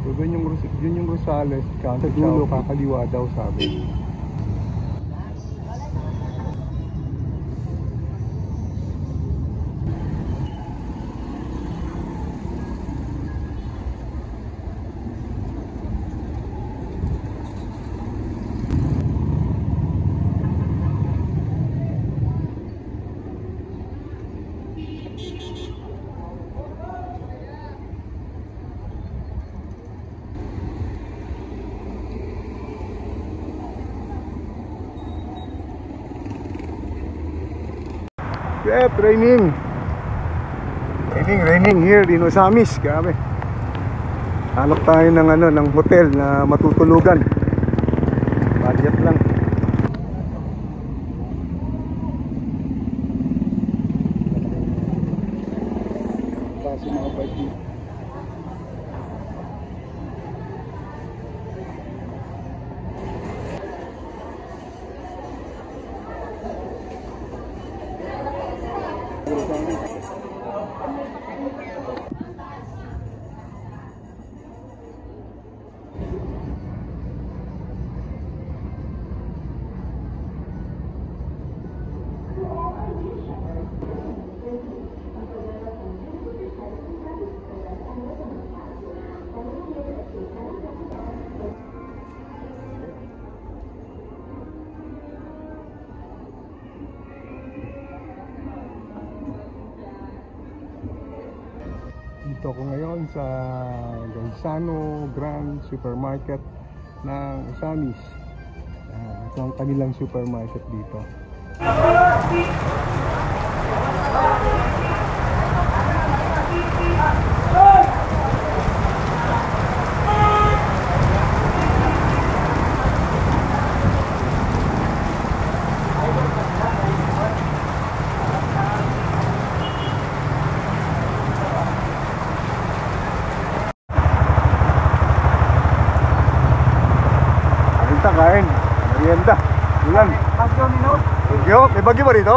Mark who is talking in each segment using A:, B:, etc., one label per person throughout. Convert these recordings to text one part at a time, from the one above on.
A: So yun yung Rosales, sa dulo kakaliwa daw sabi. Yep, raining here in Osamis. Grabe. Hanap tayo ng ng hotel na matutulugan. Budget lang. Kasi mga bike. Dito ako ngayon sa Gaisano Grand Supermarket ng Osamis. Ito ang kanilang supermarket dito. Kain, merienda, ulan. Bagyo minut. Bagyo? May bagyo ba rito?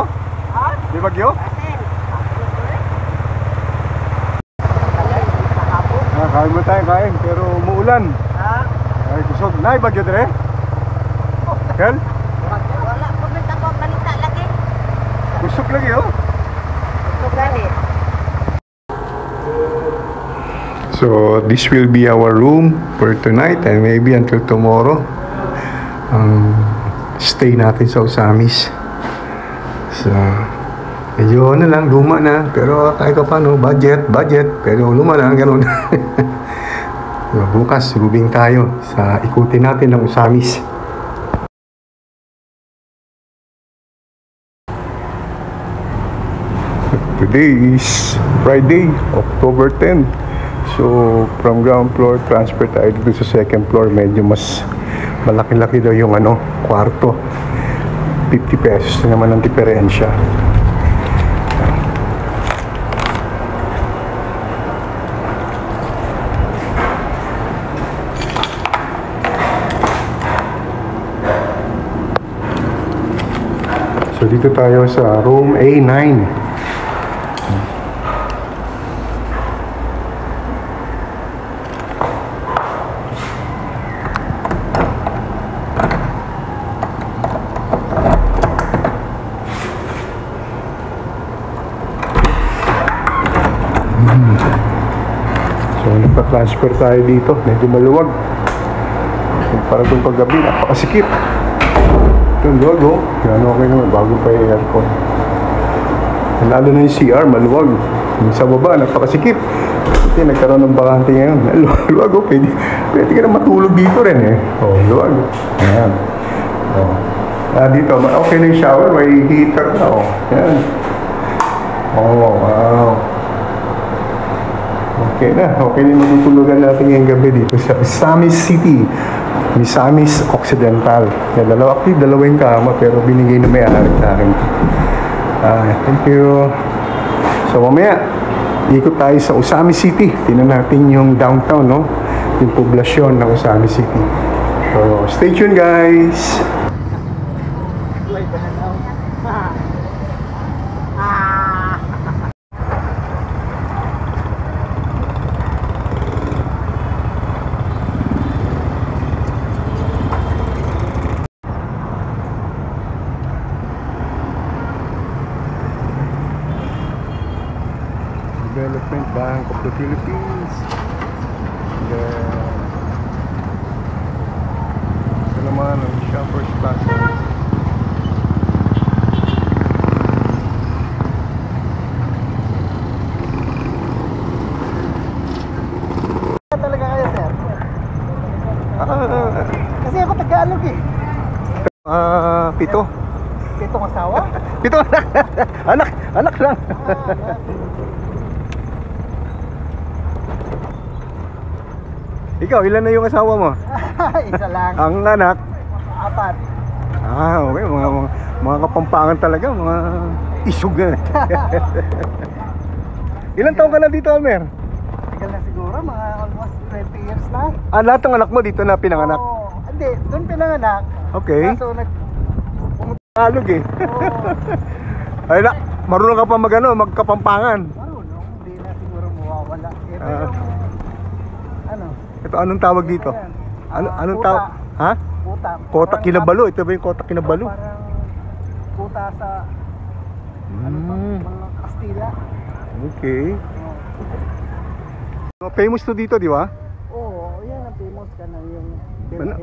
A: Ha? May bagyo? Kain mo tayo kain, pero umuulan. Ha? Ay, kusog. Nay, bagyo dire? Kel?
B: Wala, pumunta ko balita lagi.
A: Kusog lagi oh.
B: Kusog lagi.
A: So, this will be our room for tonight and maybe until tomorrow. Stay natin sa Osamis. So, medyo lang, luma na. Pero kahit pa paano, budget. Pero luma na, ganun. So, bukas, rubing tayo sa ikutin natin ng Osamis. Today is Friday, October 10. So, from ground floor, transfer tayo dito sa second floor. Medyo mas malaki-laki daw yung kwarto. 50 pesos na naman ang diferensya. So dito tayo sa room A9. Transfer tayo dito, medyo maluwag. Para itong paggabi, napakasikip. Ito yung luwag oh. Yan okay naman, bago pa yung aircon. Lalo na yung CR, maluwag. Yung sa baba, napakasikip. Ito nagkaroon ng bakante ngayon. Luwag oh, pwede ka na matulog dito rin eh. Oh, luwag. Ayan. Oh. Dito, okay na yung shower, may heater na oh. Ayan. Oh, wow. Okay na yung matutulugan natin ngayong gabi dito sa Osamis City, Misamis Occidental. Dalawa yung kama pero binigay na may-ari sa akin. Thank you. So mamaya, ikot tayo sa Osamis City. Tingnan natin yung downtown, no? Yung poblasyon ng Osamis City. So stay tuned guys! Development Bank of the Philippines. Then, ito naman ang Shoppers Plaza.
C: Talaga kayo, sir?
A: Ah,
C: Kasi ako Tagalog eh.
A: pito.
C: Pitong asawa?
A: Pito anak. Anak lang. Ikaw, ilan na yung asawa mo?
C: Isa lang.
A: Ang anak?
C: Apat.
A: Okay, mga kapampangan talaga, mga isog na. Ilan taon ka na dito, Almer?
C: Tagal na siguro, mga almost 20 years na.
A: Lahat ng anak mo dito na pinanganak?
C: Oo. Hindi, doon pinanganak.
A: Okay.
C: Kaso
A: Tagalog eh.
C: Oo.
A: Ay, marunong ka pa magkapampangan.
C: Marunong, hindi na siguro mawawala. Ito
A: Ah.
C: yung, ano?
A: Ito, anong tawag dito? Anong
C: kuta.
A: tawag? Ha?
C: Kuta.
A: Kota
C: Parang
A: Kinabalu. Ito ba yung Kota Kinabalu?
C: Parang kuta sa, ano pa, mga Kastila.
A: Okay.
C: Oo.
A: Famous to dito, di ba?
C: Oo, yan ang famous ka na yung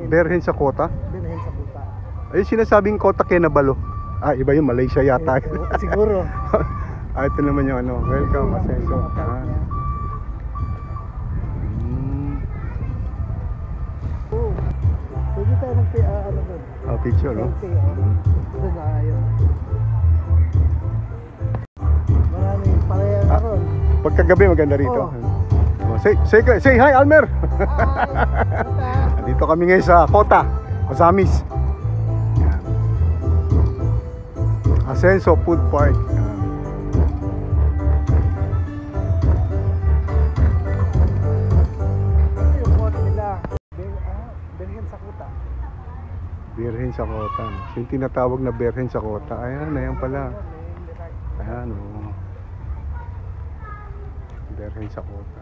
A: Berhen sa Kota.
C: Birhen sa kuta.
A: Ay, sinasabing Kota Kinabalu. Iba yung Malaysia yata.
C: Siguro.
A: Ito naman yung ano. Welcome, Asenso.
C: Oo. Pwede tayo ano doon?
A: Picture, no?
C: Okay, doon na yun. Maraming pareha na ron.
A: Pagkagabi maganda rito.
C: Oo.
A: Say hi, Almer.
C: Hi!
A: Dito kami ngayon sa Kota, Osamis. Yan. Asenso Food Park. Yan.
C: Ito yung quote nila. Birhen sa kuta.
A: Berhen sa Kota. Yung tinatawag na Berhen sa Kota. Ayan pala. Ayan, oh. Berhen sa Kota.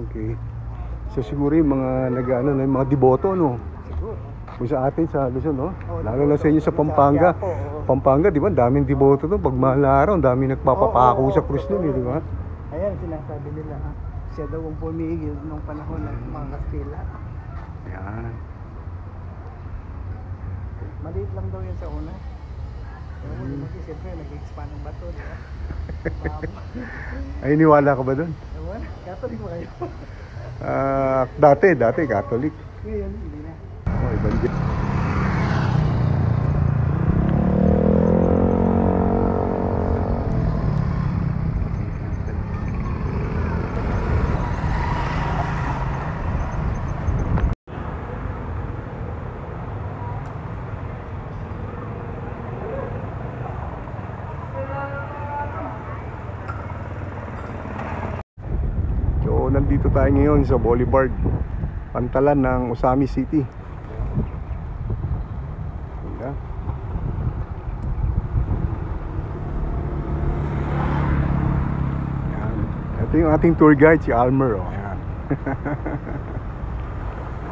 A: Okay. So siguro yung mga yung mga deboto, no?
C: Siguro.
A: Kung sa atin sa Luzon, no?
C: Oo,
A: Lalo na sa inyo sa Pampanga.
C: Sa Quiapo, oo.
A: Pampanga, di ba? Daming deboto doon. Pag mahal na araw, daming nagpapapako
C: Oo,
A: sa krus doon, di ba?
C: Ayan, sinasabi nila. Siya daw ang pumigil nung panahon ng mga Kastila.
A: Yan.
C: Maliit lang daw yan sa una. Pero kasi siyempre nag-expand ng bato, di ba?
A: Ay, niwala ka ba doon?
C: Ewan, Catholic ba kayo?
A: Dati Catholic.
C: Ngayon, hindi na.
A: Evangelical. So, nandito tayo ngayon sa Boulevard, Pantalan ng Osamis City. Ayan. Ayan. Ito yung ating tour guide, si Almer. Oh. Ayan.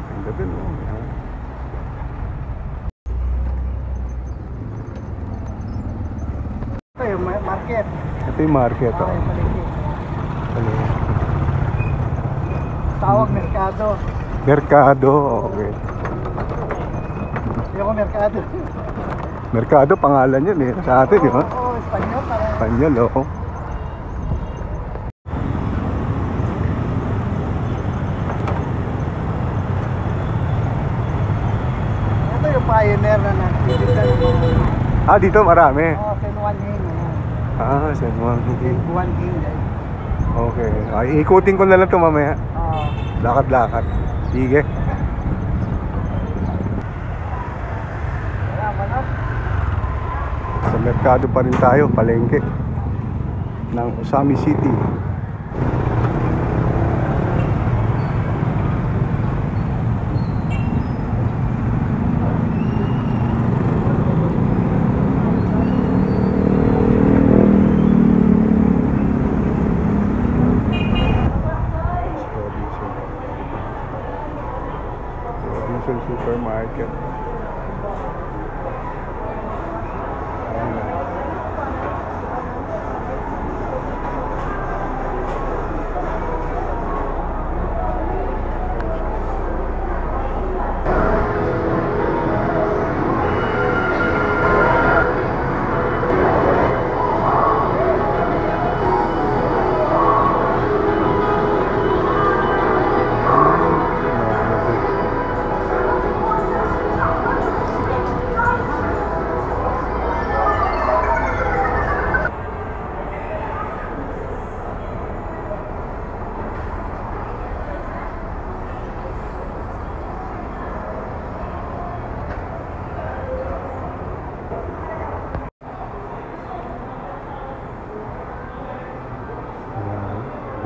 A: Ang ganda, no? Ayan.
C: Ito yung market.
A: Ito yung market. Oh.
C: Yung palengke.
A: Ano?
C: Tawag merkado.
A: Merkado, okay.
C: Yung merkado.
A: Merkado, pangalan yun eh. Sa atin, di ba?
C: Oo, Espanyol parang.
A: Panyol, oo.
C: Ito yung pioneer na nagtitinda ng mga
A: Dito marami.
C: Sen Juan Hing.
A: San Juan.
C: Sen Juan Hing guys.
A: Okay. Ikutin ko na lang ito mamaya.
C: Oo.
A: Lakad-lakad. Sige.
C: Wala, manok.
A: Sa merkado pa rin tayo, palengke ng Osamis City. Robinson Supermarket.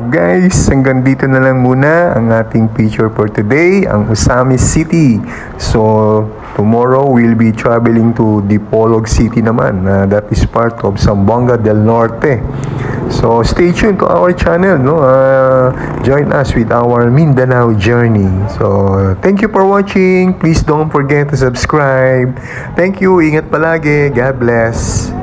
A: Guys, hanggang dito na lang muna ang ating picture for today, ang Osamis City. So, tomorrow we'll be traveling to Dipolog City naman. That is part of Zamboanga del Norte. So, stay tuned to our channel. No? Join us with our Mindanao journey. So, thank you for watching. Please don't forget to subscribe. Thank you. Ingat palagi. God bless.